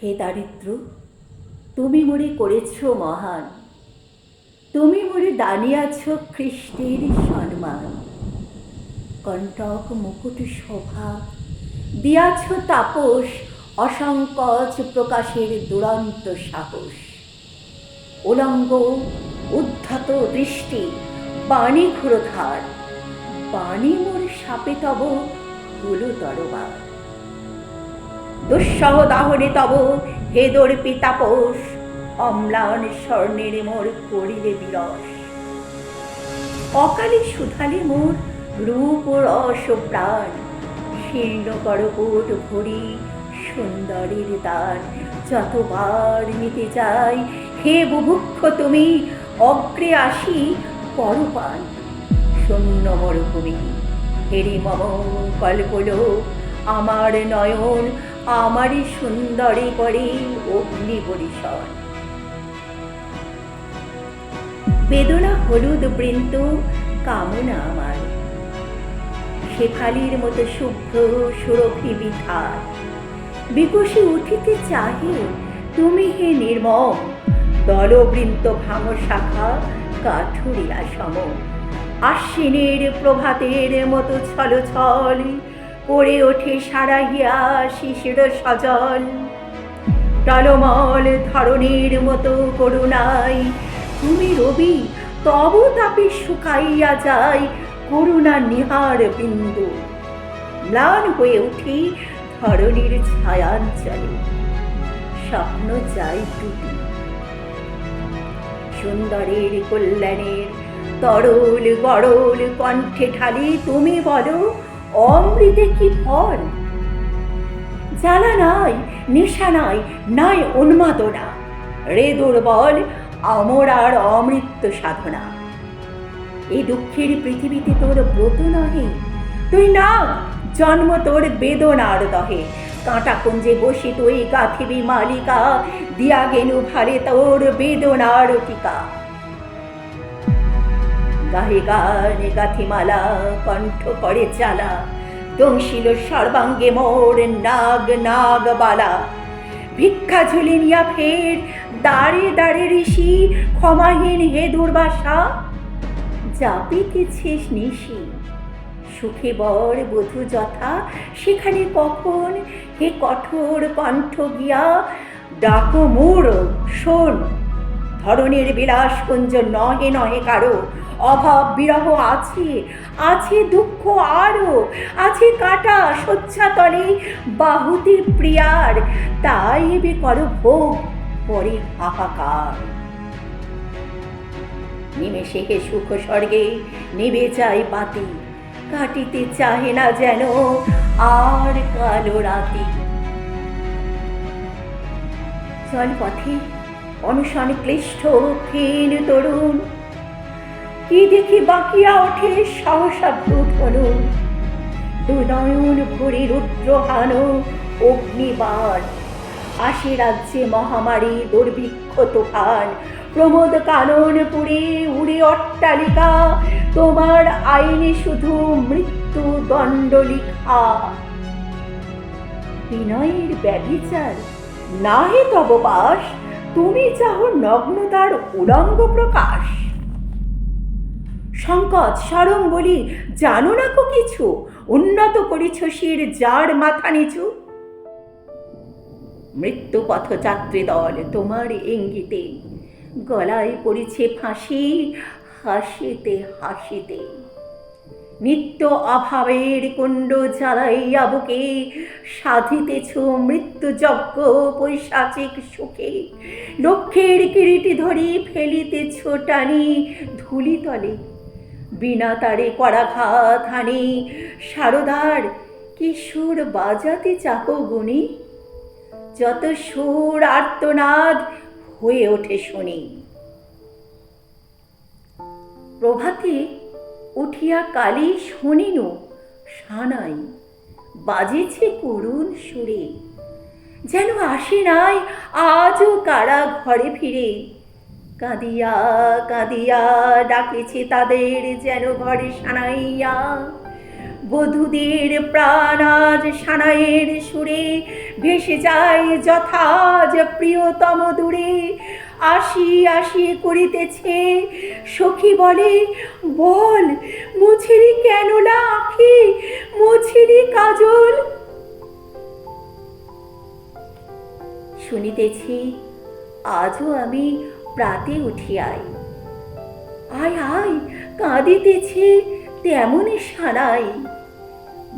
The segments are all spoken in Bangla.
হে দারিদ্র, তুমি মোরে করেছ মহান, তুমি মোরে দানিয়াছ খ্রিস্টের সম্মান। কণ্টক মুকুট শোভা দিয়াছ তাপস, অসংকোচ প্রকাশের দুরন্ত সাহস। উলঙ্গ উদ্ধত দৃষ্টি, বাণী ক্ষুরধার, বাণী মোর সাপে তব হলো তরবার। দুঃসহ দাহনে তব হে দর্পি তাপস, অম্লান স্বর্ণের মোর করিলে বিরস। অকালে শুধালে মোর রূপ রস প্রাণ, শীর্ণ করকোট ভরি সুন্দরীর দান। যতবার নিতে যাই হে বুভুক্ষ তুমি, অগ্রে আসি পরপান শূন্য মরুভূমি। হেরি মম কল্পলোক আমার নয়ন, আমারই সুন্দরী করে অগ্নি পরিসর। বেদনা হলুদ বৃন্ত কামনা আমার, শেফালির মতো শুভ্র সুরভি বিধার। বিকশি উঠিতে চাহে তুমি হে নির্মম, দলবৃন্ত ভাঙ শাখা কাঠুরিয়া সম। আশ্বিনের প্রভাতের মতো ছল ছল করে ওঠে সারাহিয়া শিশির সজল। টলমল ধরনের মতো করুণায় তুমি রবি, তব তাপে শুকাইয়া যায় করুণা নিহার বিন্দু। ম্লান হয়ে উঠি ধরণীর ছায়াঞ্চলে, স্বপ্ন যাই টুটি। সুন্দরের কল্যাণের তরল গরল কণ্ঠে ঢালি তুমি বলো, অমৃতে কি ফল? জ্বালা নাই, নেশা নাই, নাই উন্মাদনা, রে দুর্বল আমর আর অমৃত্যু সাধনা। এই দুঃখের পৃথিবীতে তোর ব্রত নহে, তুই না জন্ম তোর বেদনার দহে। কাঁটা কুঞ্জে বসে তুই গাথিবি মালিকা, দিয়া গেনু ভারে তোর বেদনার টিকা। গাহে গানে গাথিমালা, কণ্ঠ করে জ্বালা, দংশিল সর্বাঙ্গে মোর নাগ নাগ বালা। ভিক্ষা ঝুলি নিয়া ফের দাঁড়ে দাঁড়ে ঋষি, ক্ষমাহীন হে দুর্বাসা জাপিতেছিস নিশি। সুখে বর বধূ যথা সেখানে কখন, হে কঠোর কণ্ঠ গিয়া ডাকো মোর শোন। ধরনের বিলাসকুঞ্জ নহে নহে কারো, অভাব বিরহ আছে, আছে দুঃখ আরো, আছে কাটা শয্যাতলে বাহুতি প্রিয়ার। তাই এবে করো ভোগ পরে হাহাকার। নিমেষে হে সুখ স্বর্গে নিবে যায় বাতি, কাটিতে চাহে না যেন আর কালো রাতি। চল পথে অনুসরণ ক্লিষ্ট ক্ষীণ তরুণ, কি দেখি বাকিয়া ওঠে সহসা ভ্রুধনু। দুনয়ন ভরে রুদ্রহান অগ্নিবাণ, আসে রাজ্যে মহামারী দুর্ভিক্ষ তুফান। প্রমোদ কানন পুরে উড়ে অট্টালিকা, তোমার আইনে শুধু মৃত্যু দণ্ড লিখা। বিনয়ের ব্যভিচার নাহে তব বাস, তুমি চাহ নগ্নতার উলঙ্গ প্রকাশ। সংকট সরম বলি জানো না কো কিছু, উন্নত করিছ শির যার মাথা নিচু। মৃত্যু পথযাত্রী দল তোমার ইঙ্গিতে, গলায় পড়েছে ফাঁসি হাসিতে হাসিতে। নিত্য অভাবের কুণ্ড জ্বালাইয়া বুকে, সাধিতেছ মৃত্যু যজ্ঞ পৈশাচিক সুখে। লক্ষ্যের কিরিটি ধরি ফেলিতেছ টানি ধূলিতলে, বিনা তারে করাঘাত হানি। সারদার কি সুর বাজাতে চাহ গুণী, যত সুর আর্তনাদ হয়ে ওঠে শুনি। প্রভাতে উঠিয়া কালী শুনিনু সানাই, বাজেছে করুণ সুরে, যেন আসে নাই আজও কারা ঘরে ফিরে। কাঁদিয়া কাঁদিয়া ডাকেছে তাদের যেন ঘরে সানাইয়া, বধূদের প্রাণ আজ সানাইয়ের সুরে ভেসে যায় যথাজ প্রিয়তম দূরে। আসি আসি করিতেছে, সখী বলে বল মুছিরি কেন না আঁখি, মুছিরি কাজল। শুনিতেছি আজও আমি প্রাতে উঠিয়াই, আয় আয় কাঁদিতেছে তেমনই সানাই।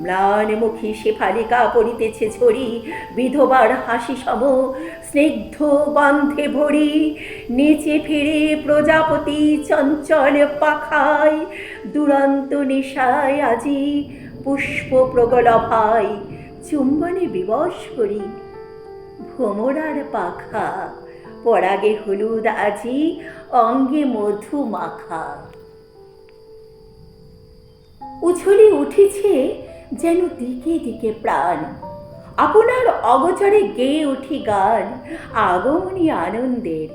ম্লান মুখী শেফালিকা পড়িতেছে ঝরি, বিধবার হাসি সম স্নিগ্ধ গন্ধে ভরি। নিচে ফিরে প্রজাপতি চঞ্চল পাখায়, দুরন্ত নেশায় আজি পুষ্প প্রগলভায়। চুম্বনে বিবশ করি ভ্রমরার পাখা, পরাগে হলুদ আজি অঙ্গে মধু মাখা। উছলে উঠেছে যেন দিকে দিকে প্রাণ, আপনার অগোচরে গেয়ে উঠি গান আগমনী আনন্দের।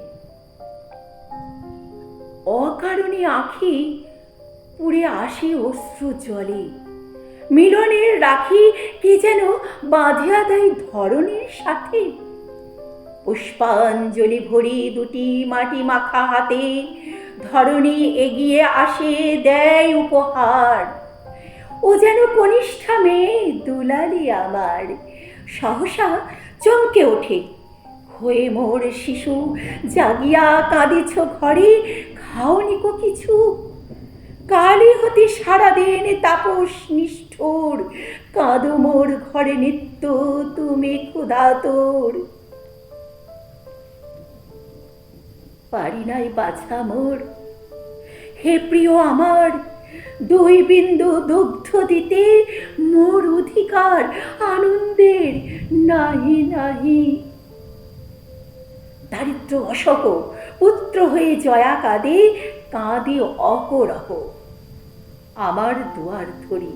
অকারণে আঁখি পুড়ে আসে অশ্রু জলে, মিলনের রাখি কি যেন বাঁধিয়া দেয় ধরণীর সাথে। পুষ্পাঞ্জলি ভরি দুটি মাটি মাখা হাতে, ধরণী এগিয়ে আসে দেয় উপহার। ও যেন কনিষ্ঠা মেয়ে দুলালি আমার, সহসা চমকে ওঠে হয়ে মোর শিশু। জাগিয়া কাঁদিছ ঘরে, খাওনি কো কিছু? কালি হতে সারাদিন তাপস নিষ্ঠুর, কাঁদো মোর ঘরে নিত্য তুমি ক্ষুধাতুর। পারি নাই বাছা মোর, হে প্রিয় আমার, দুই বিন্দু দুগ্ধ দিতে মোর অধিকার আনন্দের নাহি নাহি। দারিদ্র অসহ পুত্র হয়ে জয়া কাঁদে, কাঁদে অহরহ আমার দুয়ার ধরি।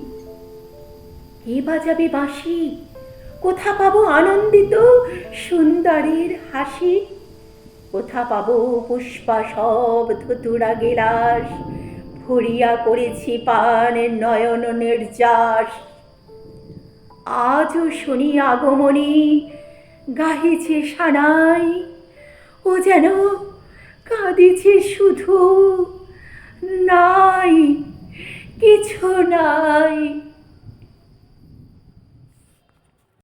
কে বাজাবে বাঁশি, কোথা পাবো আনন্দিত সুন্দরের হাসি? কোথা পাবো পুষ্পা সব ধতুরা গেলাস, ভরিয়া করেছি পান নয়ন নির্যাস। আজও শুনি আগমনী গাহিছে সানাই, ও যেন কাঁদিছে শুধু, নাই কিছু নাই।